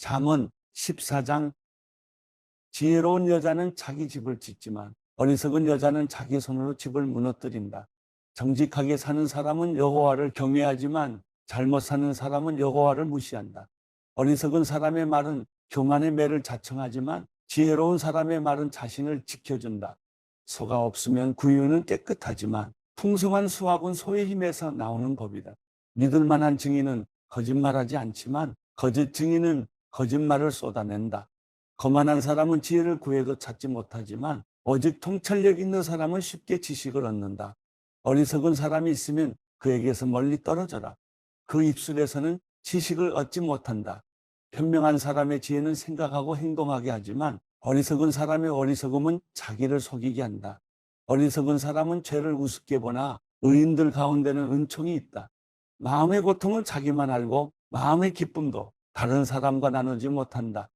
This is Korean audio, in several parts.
잠언 14장. 지혜로운 여자는 자기 집을 짓지만 어리석은 여자는 자기 손으로 집을 무너뜨린다. 정직하게 사는 사람은 여호와를 경외하지만 잘못 사는 사람은 여호와를 무시한다. 어리석은 사람의 말은 교만의 매를 자청하지만 지혜로운 사람의 말은 자신을 지켜준다. 소가 없으면 구유는 깨끗하지만 풍성한 수확은 소의 힘에서 나오는 법이다. 믿을 만한 증인은 거짓말하지 않지만 거짓 증인은 거짓말을 쏟아낸다. 거만한 사람은 지혜를 구해도 찾지 못하지만 오직 통찰력 있는 사람은 쉽게 지식을 얻는다. 어리석은 사람이 있으면 그에게서 멀리 떨어져라. 그 입술에서는 지식을 얻지 못한다. 현명한 사람의 지혜는 생각하고 행동하게 하지만 어리석은 사람의 어리석음은 자기를 속이게 한다. 어리석은 사람은 죄를 우습게 보나 의인들 가운데는 은총이 있다. 마음의 고통은 자기만 알고 마음의 기쁨도 다른 사람과 나누지 못한다.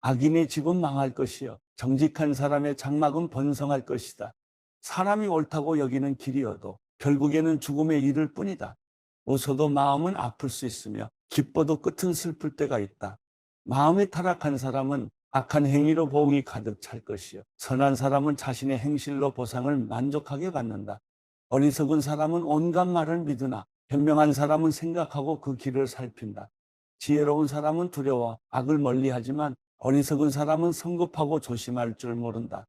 악인의 집은 망할 것이요 정직한 사람의 장막은 번성할 것이다. 사람이 옳다고 여기는 길이어도 결국에는 죽음에 이를 뿐이다. 웃어도 마음은 아플 수 있으며 기뻐도 끝은 슬플 때가 있다. 마음이 타락한 사람은 악한 행위로 보응이 가득 찰 것이요 선한 사람은 자신의 행실로 보상을 만족하게 받는다. 어리석은 사람은 온갖 말을 믿으나 현명한 사람은 생각하고 그 길을 살핀다. 지혜로운 사람은 두려워 악을 멀리하지만 어리석은 사람은 성급하고 조심할 줄 모른다.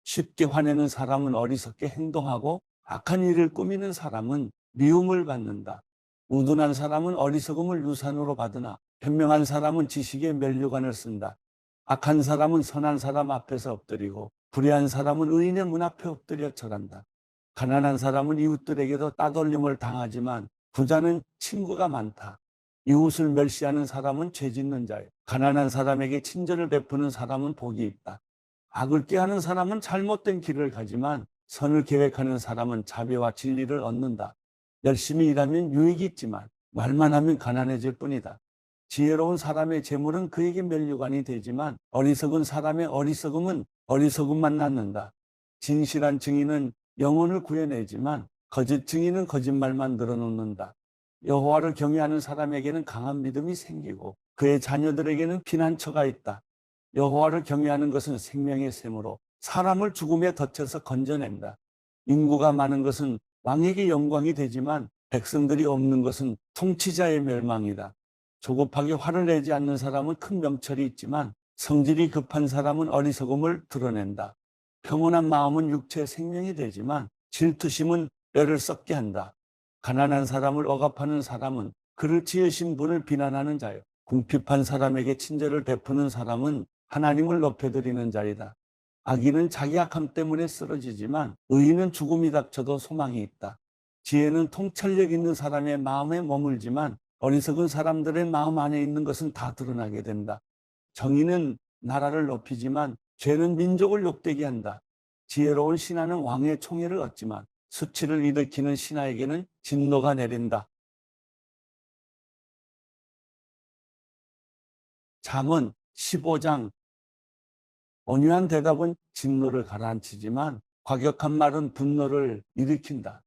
쉽게 화내는 사람은 어리석게 행동하고 악한 일을 꾸미는 사람은 미움을 받는다. 우둔한 사람은 어리석음을 유산으로 받으나 현명한 사람은 지식의 면류관을 쓴다. 악한 사람은 선한 사람 앞에서 엎드리고 불의한 사람은 의인의 문 앞에 엎드려 절한다. 가난한 사람은 이웃들에게도 따돌림을 당하지만 부자는 친구가 많다. 이웃을 멸시하는 사람은 죄 짓는 자요 가난한 사람에게 친절을 베푸는 사람은 복이 있다. 악을 꾀하는 사람은 잘못된 길을 가지만 선을 계획하는 사람은 자비와 진리를 얻는다. 열심히 일하면 유익이 있지만 말만 하면 가난해질 뿐이다. 지혜로운 사람의 재물은 그에게 면류관이 되지만 어리석은 사람의 어리석음은 어리석음만 낳는다. 진실한 증인은 영혼을 구해내지만 거짓 증인은 거짓말만 늘어놓는다. 여호와를 경외하는 사람에게는 강한 믿음이 생기고 그의 자녀들에게는 피난처가 있다. 여호와를 경외하는 것은 생명의 샘으로 사람을 죽음에 덫에서 건져낸다. 인구가 많은 것은 왕에게 영광이 되지만 백성들이 없는 것은 통치자의 멸망이다. 조급하게 화를 내지 않는 사람은 큰 명철이 있지만 성질이 급한 사람은 어리석음을 드러낸다. 평온한 마음은 육체의 생명이 되지만 질투심은 뼈를 썩게 한다. 가난한 사람을 억압하는 사람은 그를 지으신 분을 비난하는 자요 궁핍한 사람에게 친절을 베푸는 사람은 하나님을 높여드리는 자이다. 악인은 자기 악함 때문에 쓰러지지만 의인은 죽음이 닥쳐도 소망이 있다. 지혜는 통찰력 있는 사람의 마음에 머물지만 어리석은 사람들의 마음 안에 있는 것은 다 드러나게 된다. 정의는 나라를 높이지만 죄는 민족을 욕되게 한다. 지혜로운 신하는 왕의 총애를 얻지만 수치를 일으키는 신하에게는 진노가 내린다. 잠언 15장. 온유한 대답은 진노를 가라앉히지만 과격한 말은 분노를 일으킨다.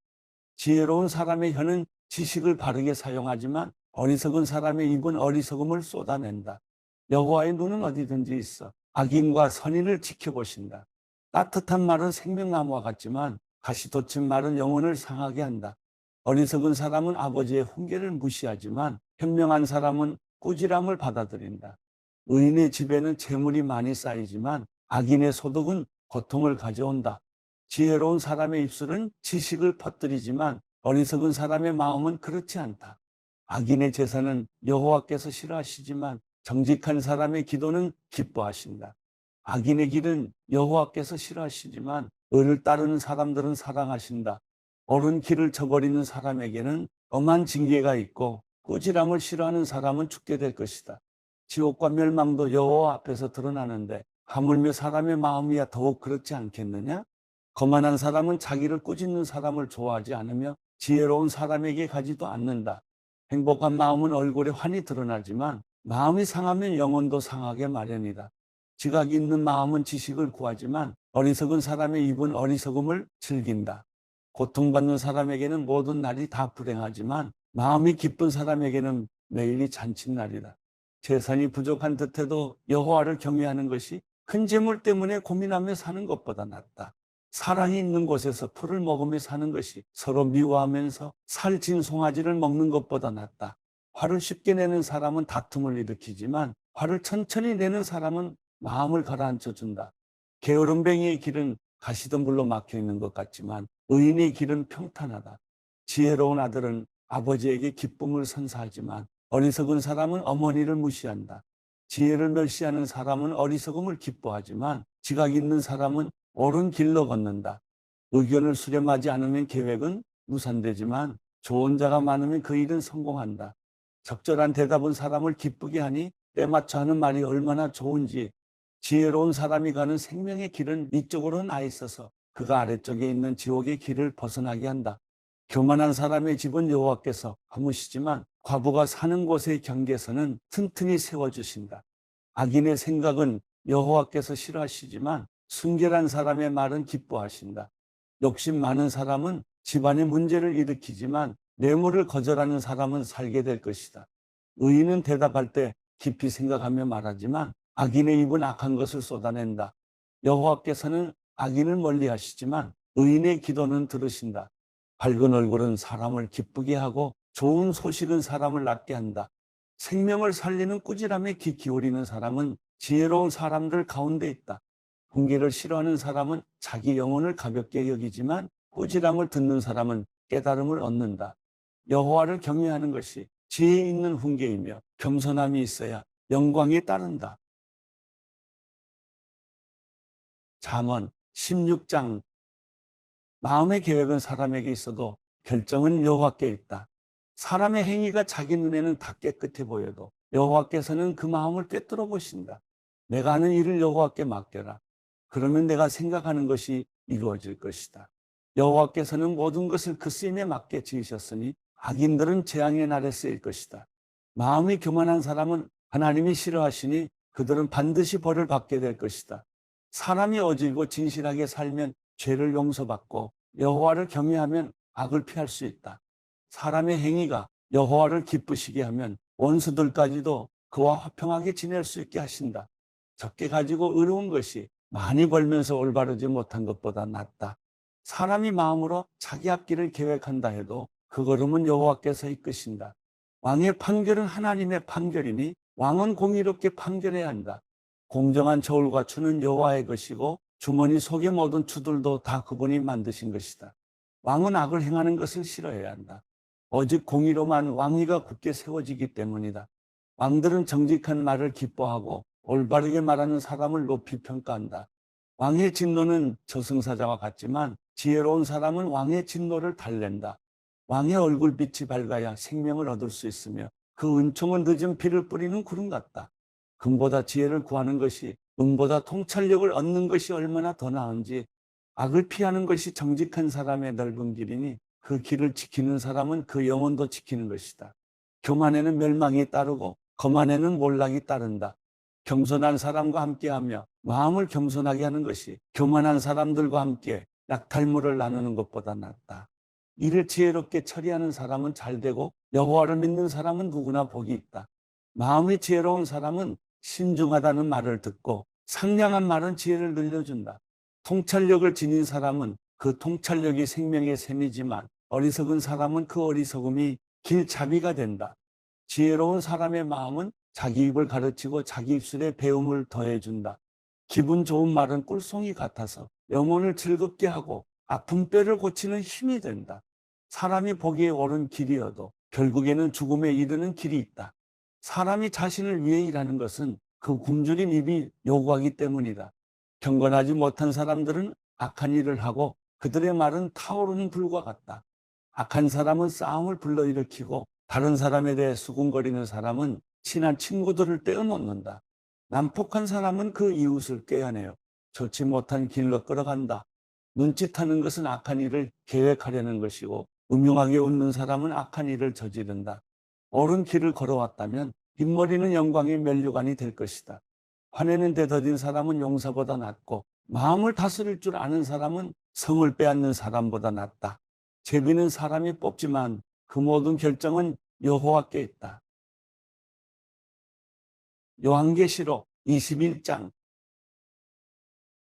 지혜로운 사람의 혀는 지식을 바르게 사용하지만 어리석은 사람의 입은 어리석음을 쏟아낸다. 여호와의 눈은 어디든지 있어 악인과 선인을 지켜보신다. 따뜻한 말은 생명나무와 같지만 가시돋친 말은 영혼을 상하게 한다. 어리석은 사람은 아버지의 훈계를 무시하지만 현명한 사람은 꾸지람을 받아들인다. 의인의 집에는 재물이 많이 쌓이지만 악인의 소득은 고통을 가져온다. 지혜로운 사람의 입술은 지식을 퍼뜨리지만 어리석은 사람의 마음은 그렇지 않다. 악인의 제사는 여호와께서 싫어하시지만 정직한 사람의 기도는 기뻐하신다. 악인의 길은 여호와께서 싫어하시지만 의를 따르는 사람들은 사랑하신다. 옳은 길을 저버리는 사람에게는 엄한 징계가 있고 꾸지람을 싫어하는 사람은 죽게 될 것이다. 지옥과 멸망도 여호와 앞에서 드러나는데 하물며 사람의 마음이야 더욱 그렇지 않겠느냐? 거만한 사람은 자기를 꾸짖는 사람을 좋아하지 않으며 지혜로운 사람에게 가지도 않는다. 행복한 마음은 얼굴에 환히 드러나지만 마음이 상하면 영혼도 상하게 마련이다. 지각이 있는 마음은 지식을 구하지만 어리석은 사람의 입은 어리석음을 즐긴다. 고통받는 사람에게는 모든 날이 다 불행하지만 마음이 기쁜 사람에게는 매일이 잔칫날이다. 재산이 부족한 듯해도 여호와를 경외하는 것이 큰 재물 때문에 고민하며 사는 것보다 낫다. 사랑이 있는 곳에서 풀을 먹으며 사는 것이 서로 미워하면서 살찐 송아지를 먹는 것보다 낫다. 화를 쉽게 내는 사람은 다툼을 일으키지만 화를 천천히 내는 사람은 마음을 가라앉혀 준다. 게으름뱅이의 길은 가시덤불로 막혀 있는 것 같지만 의인의 길은 평탄하다. 지혜로운 아들은 아버지에게 기쁨을 선사하지만 어리석은 사람은 어머니를 무시한다. 지혜를 멸시하는 사람은 어리석음을 기뻐하지만 지각 있는 사람은 옳은 길로 걷는다. 의견을 수렴하지 않으면 계획은 무산되지만 좋은 자가 많으면 그 일은 성공한다. 적절한 대답은 사람을 기쁘게 하니 때맞춰 하는 말이 얼마나 좋은지. 지혜로운 사람이 가는 생명의 길은 위쪽으로 나 있어서 그가 아래쪽에 있는 지옥의 길을 벗어나게 한다. 교만한 사람의 집은 여호와께서 허무시지만 과부가 사는 곳의 경계선은 튼튼히 세워주신다. 악인의 생각은 여호와께서 싫어하시지만 순결한 사람의 말은 기뻐하신다. 욕심 많은 사람은 집안의 문제를 일으키지만 뇌물을 거절하는 사람은 살게 될 것이다. 의인은 대답할 때 깊이 생각하며 말하지만 악인의 입은 악한 것을 쏟아낸다. 여호와께서는 악인을 멀리하시지만 의인의 기도는 들으신다. 밝은 얼굴은 사람을 기쁘게 하고 좋은 소식은 사람을 낫게 한다. 생명을 살리는 꾸지람에 귀 기울이는 사람은 지혜로운 사람들 가운데 있다. 훈계를 싫어하는 사람은 자기 영혼을 가볍게 여기지만 꾸지람을 듣는 사람은 깨달음을 얻는다. 여호와를 경외하는 것이 지혜 있는 훈계이며 겸손함이 있어야 영광에 따른다. 잠언 16장. 마음의 계획은 사람에게 있어도 결정은 여호와께 있다. 사람의 행위가 자기 눈에는 다 깨끗해 보여도 여호와께서는 그 마음을 꿰뚫어 보신다. 내가 하는 일을 여호와께 맡겨라. 그러면 내가 생각하는 것이 이루어질 것이다. 여호와께서는 모든 것을 그 쓰임에 맞게 지으셨으니 악인들은 재앙의 날에 쓰일 것이다. 마음이 교만한 사람은 하나님이 싫어하시니 그들은 반드시 벌을 받게 될 것이다. 사람이 어질고 진실하게 살면 죄를 용서받고 여호와를 경외하면 악을 피할 수 있다. 사람의 행위가 여호와를 기쁘시게 하면 원수들까지도 그와 화평하게 지낼 수 있게 하신다. 적게 가지고 의로운 것이 많이 벌면서 올바르지 못한 것보다 낫다. 사람이 마음으로 자기 앞길을 계획한다 해도 그 걸음은 여호와께서 이끄신다. 왕의 판결은 하나님의 판결이니 왕은 공의롭게 판결해야 한다. 공정한 저울과 추는 여호와의 것이고 주머니 속에 모든 추들도 다 그분이 만드신 것이다. 왕은 악을 행하는 것을 싫어해야 한다. 오직 공의로만 왕위가 굳게 세워지기 때문이다. 왕들은 정직한 말을 기뻐하고 올바르게 말하는 사람을 높이 평가한다. 왕의 진노는 저승사자와 같지만 지혜로운 사람은 왕의 진노를 달랜다. 왕의 얼굴빛이 밝아야 생명을 얻을 수 있으며 그 은총은 늦은 비를 뿌리는 구름 같다. 금보다 지혜를 구하는 것이 은보다 통찰력을 얻는 것이 얼마나 더 나은지. 악을 피하는 것이 정직한 사람의 넓은 길이니 그 길을 지키는 사람은 그 영혼도 지키는 것이다. 교만에는 멸망이 따르고 거만에는 몰락이 따른다. 겸손한 사람과 함께하며 마음을 겸손하게 하는 것이 교만한 사람들과 함께 약탈물을 나누는 것보다 낫다. 일을 지혜롭게 처리하는 사람은 잘되고 여호와를 믿는 사람은 누구나 복이 있다. 마음이 지혜로운 사람은 신중하다는 말을 듣고 상냥한 말은 지혜를 늘려준다. 통찰력을 지닌 사람은 그 통찰력이 생명의 샘이지만 어리석은 사람은 그 어리석음이 길잡이가 된다. 지혜로운 사람의 마음은 자기 입을 가르치고 자기 입술에 배움을 더해준다. 기분 좋은 말은 꿀송이 같아서 영혼을 즐겁게 하고 아픈 뼈를 고치는 힘이 된다. 사람이 보기에 옳은 길이어도 결국에는 죽음에 이르는 길이 있다. 사람이 자신을 위해 일하는 것은 그 굶주린 입이 요구하기 때문이다. 경건하지 못한 사람들은 악한 일을 하고 그들의 말은 타오르는 불과 같다. 악한 사람은 싸움을 불러일으키고 다른 사람에 대해 수군거리는 사람은 친한 친구들을 떼어놓는다. 난폭한 사람은 그 이웃을 꾀어내요. 좋지 못한 길로 끌어간다. 눈짓하는 것은 악한 일을 계획하려는 것이고 음흉하게 웃는 사람은 악한 일을 저지른다. 옳은 길을 걸어왔다면 빗머리는 영광의 면류관이 될 것이다. 화내는 데 더딘 사람은 용사보다 낫고 마음을 다스릴 줄 아는 사람은 성을 빼앗는 사람보다 낫다. 제비는 사람이 뽑지만 그 모든 결정은 여호와께 있다. 요한계시록 21장.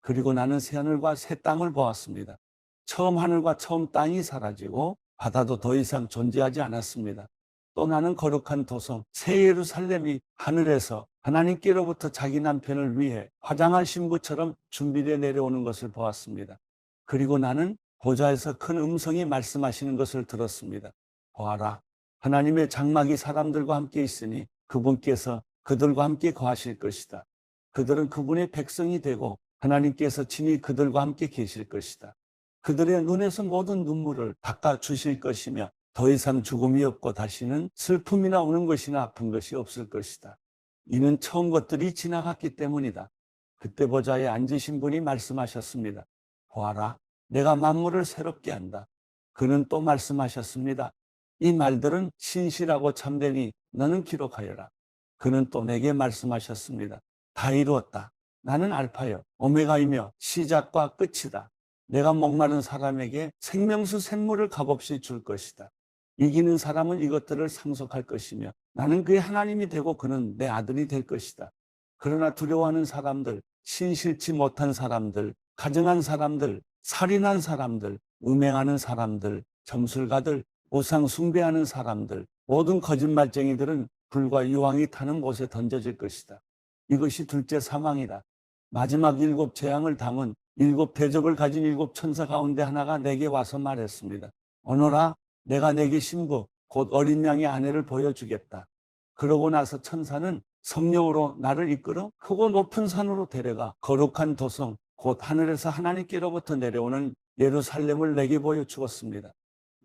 그리고 나는 새하늘과 새 땅을 보았습니다. 처음 하늘과 처음 땅이 사라지고 바다도 더 이상 존재하지 않았습니다. 또 나는 거룩한 도성 새 예루살렘이 하늘에서 하나님께로부터 자기 남편을 위해 화장한 신부처럼 준비되어 내려오는 것을 보았습니다. 그리고 나는 보좌에서 큰 음성이 말씀하시는 것을 들었습니다. 보아라, 하나님의 장막이 사람들과 함께 있으니 그분께서 그들과 함께 거하실 것이다. 그들은 그분의 백성이 되고 하나님께서 친히 그들과 함께 계실 것이다. 그들의 눈에서 모든 눈물을 닦아주실 것이며 더 이상 죽음이 없고 다시는 슬픔이나 우는 것이나 아픈 것이 없을 것이다. 이는 처음 것들이 지나갔기 때문이다. 그때 보좌에 앉으신 분이 말씀하셨습니다. 보아라, 내가 만물을 새롭게 한다. 그는 또 말씀하셨습니다. 이 말들은 신실하고 참되니 너는 기록하여라. 그는 또 내게 말씀하셨습니다. 다 이루었다. 나는 알파요 오메가이며 시작과 끝이다. 내가 목마른 사람에게 생명수 샘물을 값없이 줄 것이다. 이기는 사람은 이것들을 상속할 것이며 나는 그의 하나님이 되고 그는 내 아들이 될 것이다. 그러나 두려워하는 사람들, 신실치 못한 사람들, 가증한 사람들, 살인한 사람들, 음행하는 사람들, 점술가들, 우상 숭배하는 사람들, 모든 거짓말쟁이들은 불과 유황이 타는 곳에 던져질 것이다. 이것이 둘째 사망이다. 마지막 7 재앙을 담은 7 대접을 가진 7 천사 가운데 하나가 내게 와서 말했습니다. 오너라, 내가 내게 신부 곧 어린 양의 아내를 보여주겠다. 그러고 나서 천사는 성령으로 나를 이끌어 크고 높은 산으로 데려가 거룩한 도성 곧 하늘에서 하나님께로부터 내려오는 예루살렘을 내게 보여주었습니다.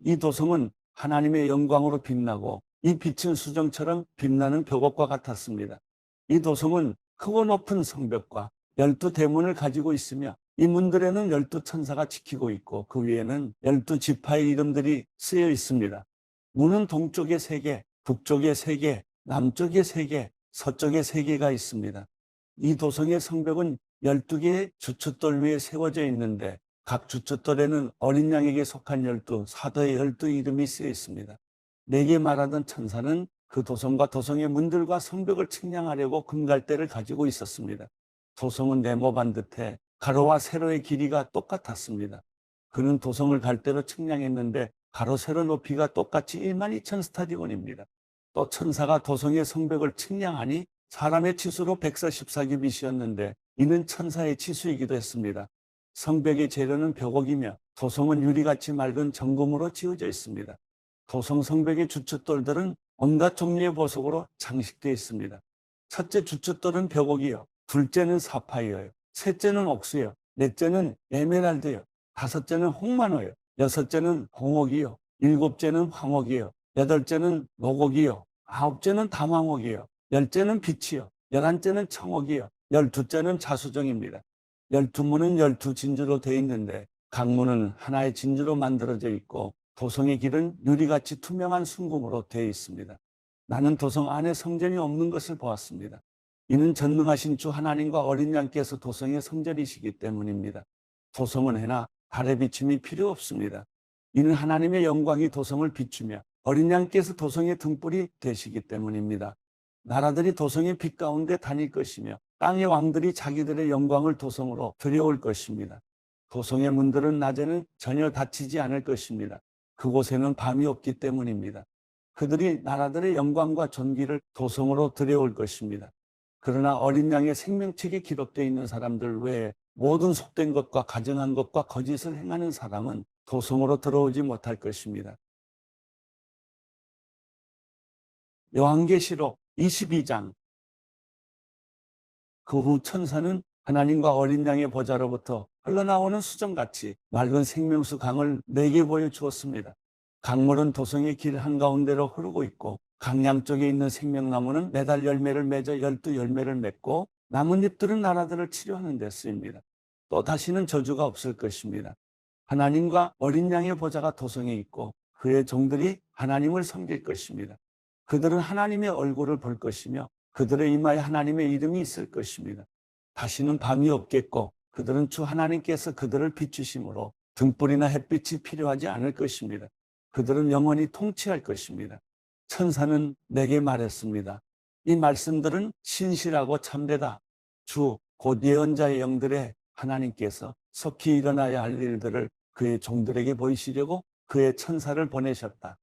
이 도성은 하나님의 영광으로 빛나고 이 빛은 수정처럼 빛나는 벽옥과 같았습니다. 이 도성은 크고 높은 성벽과 12 대문을 가지고 있으며 이 문들에는 12 천사가 지키고 있고 그 위에는 12 지파의 이름들이 쓰여 있습니다. 문은 동쪽에 3개, 북쪽에 3개, 남쪽에 3개, 서쪽에 3개가 있습니다. 이 도성의 성벽은 12개의 주춧돌 위에 세워져 있는데 각 주춧돌에는 어린 양에게 속한 12 사도의 12 이름이 쓰여 있습니다. 내게 말하던 천사는 그 도성과 도성의 문들과 성벽을 측량하려고 금갈대를 가지고 있었습니다. 도성은 네모반 듯해 가로와 세로의 길이가 똑같았습니다. 그는 도성을 갈대로 측량했는데 가로 세로 높이가 똑같이 12,000 스타디온입니다. 또 천사가 도성의 성벽을 측량하니 사람의 치수로 144규빗이었는데 이는 천사의 치수이기도 했습니다. 성벽의 재료는 벽옥이며 도성은 유리같이 맑은 정금으로 지어져 있습니다. 도성 성벽의 주춧돌들은 온갖 종류의 보석으로 장식되어 있습니다. 첫째 주춧돌은 벽옥이요, 둘째는 사파이어요, 셋째는 옥수요, 넷째는 에메랄드요, 다섯째는 홍만호요, 여섯째는 홍옥이요, 일곱째는 황옥이요, 여덟째는 노곡이요, 아홉째는 담황옥이요, 열째는 빛이요, 11째는 청옥이요, 12째는 자수정입니다. 12문은 12 진주로 되어 있는데 각 문은 하나의 진주로 만들어져 있고 도성의 길은 유리같이 투명한 순금으로 되어 있습니다. 나는 도성 안에 성전이 없는 것을 보았습니다. 이는 전능하신 주 하나님과 어린 양께서 도성의 성전이시기 때문입니다. 도성은 해나 달의 비침이 필요 없습니다. 이는 하나님의 영광이 도성을 비추며 어린 양께서 도성의 등불이 되시기 때문입니다. 나라들이 도성의 빛 가운데 다닐 것이며 땅의 왕들이 자기들의 영광을 도성으로 들여올 것입니다. 도성의 문들은 낮에는 전혀 닫히지 않을 것입니다. 그곳에는 밤이 없기 때문입니다. 그들이 나라들의 영광과 존귀를 도성으로 들여올 것입니다. 그러나 어린 양의 생명책에 기록되어 있는 사람들 외에 모든 속된 것과 가증한 것과 거짓을 행하는 사람은 도성으로 들어오지 못할 것입니다. 요한계시록 22장. 그 후 천사는 하나님과 어린 양의 보좌로부터 흘러나오는 수정같이 맑은 생명수 강을 내게 보여주었습니다. 강물은 도성의 길 한가운데로 흐르고 있고 강 양쪽에 있는 생명나무는 매달 열매를 맺어 12 열매를 맺고 나뭇잎들은 나라들을 치료하는 데 쓰입니다. 또 다시는 저주가 없을 것입니다. 하나님과 어린 양의 보좌가 도성에 있고 그의 종들이 하나님을 섬길 것입니다. 그들은 하나님의 얼굴을 볼 것이며 그들의 이마에 하나님의 이름이 있을 것입니다. 다시는 밤이 없겠고 그들은 주 하나님께서 그들을 비추심으로 등불이나 햇빛이 필요하지 않을 것입니다. 그들은 영원히 통치할 것입니다. 천사는 내게 말했습니다. 이 말씀들은 신실하고 참되다. 주, 곧 예언자의 영들의 하나님께서 속히 일어나야 할 일들을 그의 종들에게 보이시려고 그의 천사를 보내셨다.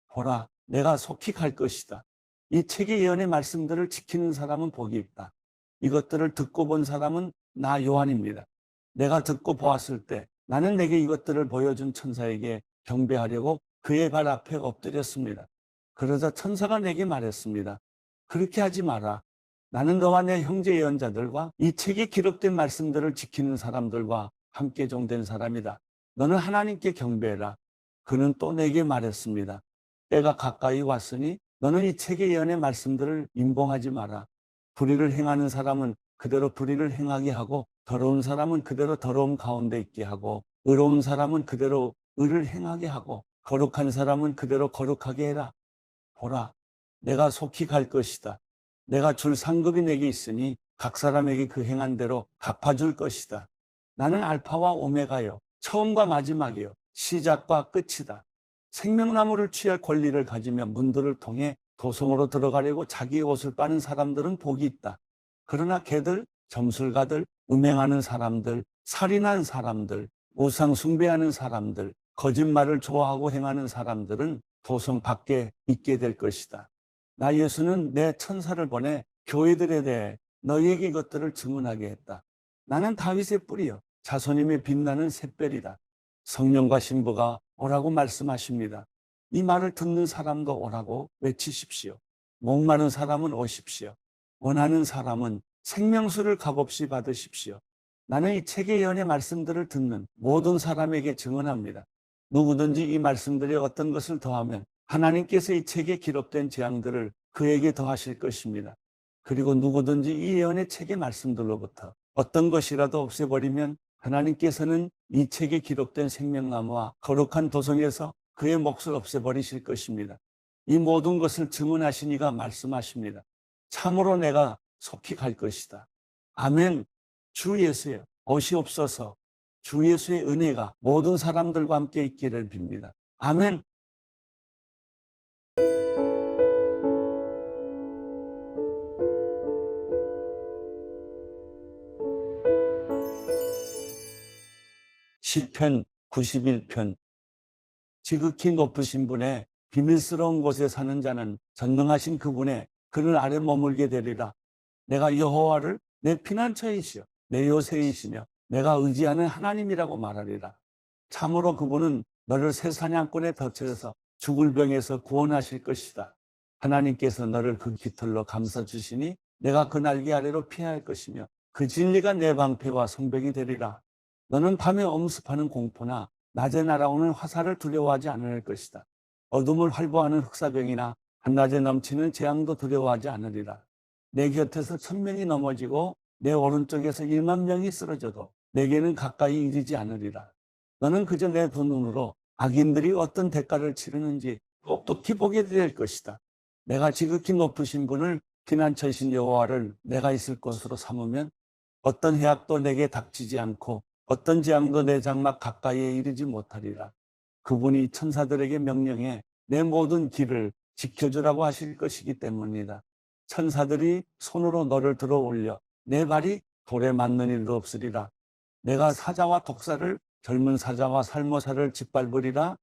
보라, 내가 속히 갈 것이다. 이 책의 예언의 말씀들을 지키는 사람은 복이 있다. 이것들을 듣고 본 사람은 나 요한입니다. 내가 듣고 보았을 때 나는 내게 이것들을 보여준 천사에게 경배하려고 그의 발 앞에 엎드렸습니다. 그러자 천사가 내게 말했습니다. 그렇게 하지 마라. 나는 너와 내 형제 예언자들과 이 책에 기록된 말씀들을 지키는 사람들과 함께 종된 사람이다. 너는 하나님께 경배해라. 그는 또 내게 말했습니다. 때가 가까이 왔으니 너는 이 책의 예언의 말씀들을 임봉하지 마라. 불의를 행하는 사람은 그대로 불의를 행하게 하고 더러운 사람은 그대로 더러움 가운데 있게 하고 의로운 사람은 그대로 의를 행하게 하고 거룩한 사람은 그대로 거룩하게 해라. 보라, 내가 속히 갈 것이다. 내가 줄 상급이 내게 있으니 각 사람에게 그 행한 대로 갚아줄 것이다. 나는 알파와 오메가요, 처음과 마지막이요, 시작과 끝이다. 생명나무를 취할 권리를 가지며 문들을 통해 도성으로 들어가려고 자기의 옷을 빠는 사람들은 복이 있다. 그러나 개들, 점술가들, 음행하는 사람들, 살인한 사람들, 우상 숭배하는 사람들, 거짓말을 좋아하고 행하는 사람들은 도성 밖에 있게 될 것이다. 나 예수는 내 천사를 보내 교회들에 대해 너희에게 이것들을 증언하게 했다. 나는 다윗의 뿌리요, 자손임에 빛나는 샛별이다. 성령과 신부가 오라고 말씀하십니다. 이 말을 듣는 사람도 오라고 외치십시오. 목마른 사람은 오십시오. 원하는 사람은 생명수를 값없이 받으십시오. 나는 이 책의 예언의 말씀들을 듣는 모든 사람에게 증언합니다. 누구든지 이 말씀들이 어떤 것을 더하면 하나님께서 이 책에 기록된 재앙들을 그에게 더하실 것입니다. 그리고 누구든지 이 예언의 책의 말씀들로부터 어떤 것이라도 없애버리면 하나님께서는 이 책에 기록된 생명나무와 거룩한 도성에서 그의 몫을 없애버리실 것입니다. 이 모든 것을 증언하신 이가 말씀하십니다. 참으로 내가 속히 갈 것이다. 아멘. 주 예수여, 오시옵소서. 주 예수의 은혜가 모든 사람들과 함께 있기를 빕니다. 아멘. 시편 91편. 지극히 높으신 분의 비밀스러운 곳에 사는 자는 전능하신 그분의 그늘 아래 머물게 되리라. 내가 여호와를 내 피난처이시여 내 요새이시며 내가 의지하는 하나님이라고 말하리라. 참으로 그분은 너를 새 사냥꾼의 덫에서 죽을 병에서 구원하실 것이다. 하나님께서 너를 그 깃털로 감싸주시니 내가 그 날개 아래로 피할 것이며 그 진리가 내 방패와 성벽이 되리라. 너는 밤에 엄습하는 공포나 낮에 날아오는 화살을 두려워하지 않을 것이다. 어둠을 활보하는 흑사병이나 한낮에 넘치는 재앙도 두려워하지 않으리라. 내 곁에서 1000명이 넘어지고 내 오른쪽에서 100,000명이 쓰러져도 내게는 가까이 이르지 않으리라. 너는 그저 내 두 눈으로 악인들이 어떤 대가를 치르는지 똑똑히 보게 될 것이다. 내가 지극히 높으신 분을 피난처이신 여호와를 내가 있을 곳으로 삼으면 어떤 해악도 내게 닥치지 않고 어떤 재앙도 내 장막 가까이에 이르지 못하리라. 그분이 천사들에게 명령해 내 모든 길을 지켜주라고 하실 것이기 때문이다. 천사들이 손으로 너를 들어 올려 내 발이 돌에 맞는 일도 없으리라. 내가 사자와 독사를 젊은 사자와 살모사를 짓밟으리라.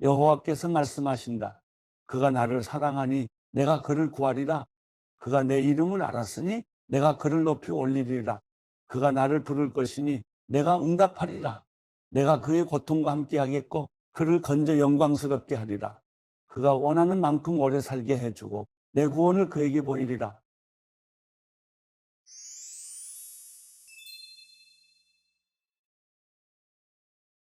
여호와께서 말씀하신다. 그가 나를 사랑하니 내가 그를 구하리라. 그가 내 이름을 알았으니 내가 그를 높이 올리리라. 그가 나를 부를 것이니 내가 응답하리라. 내가 그의 고통과 함께 하겠고 그를 건져 영광스럽게 하리라. 그가 원하는 만큼 오래 살게 해주고 내 구원을 그에게 보이리라.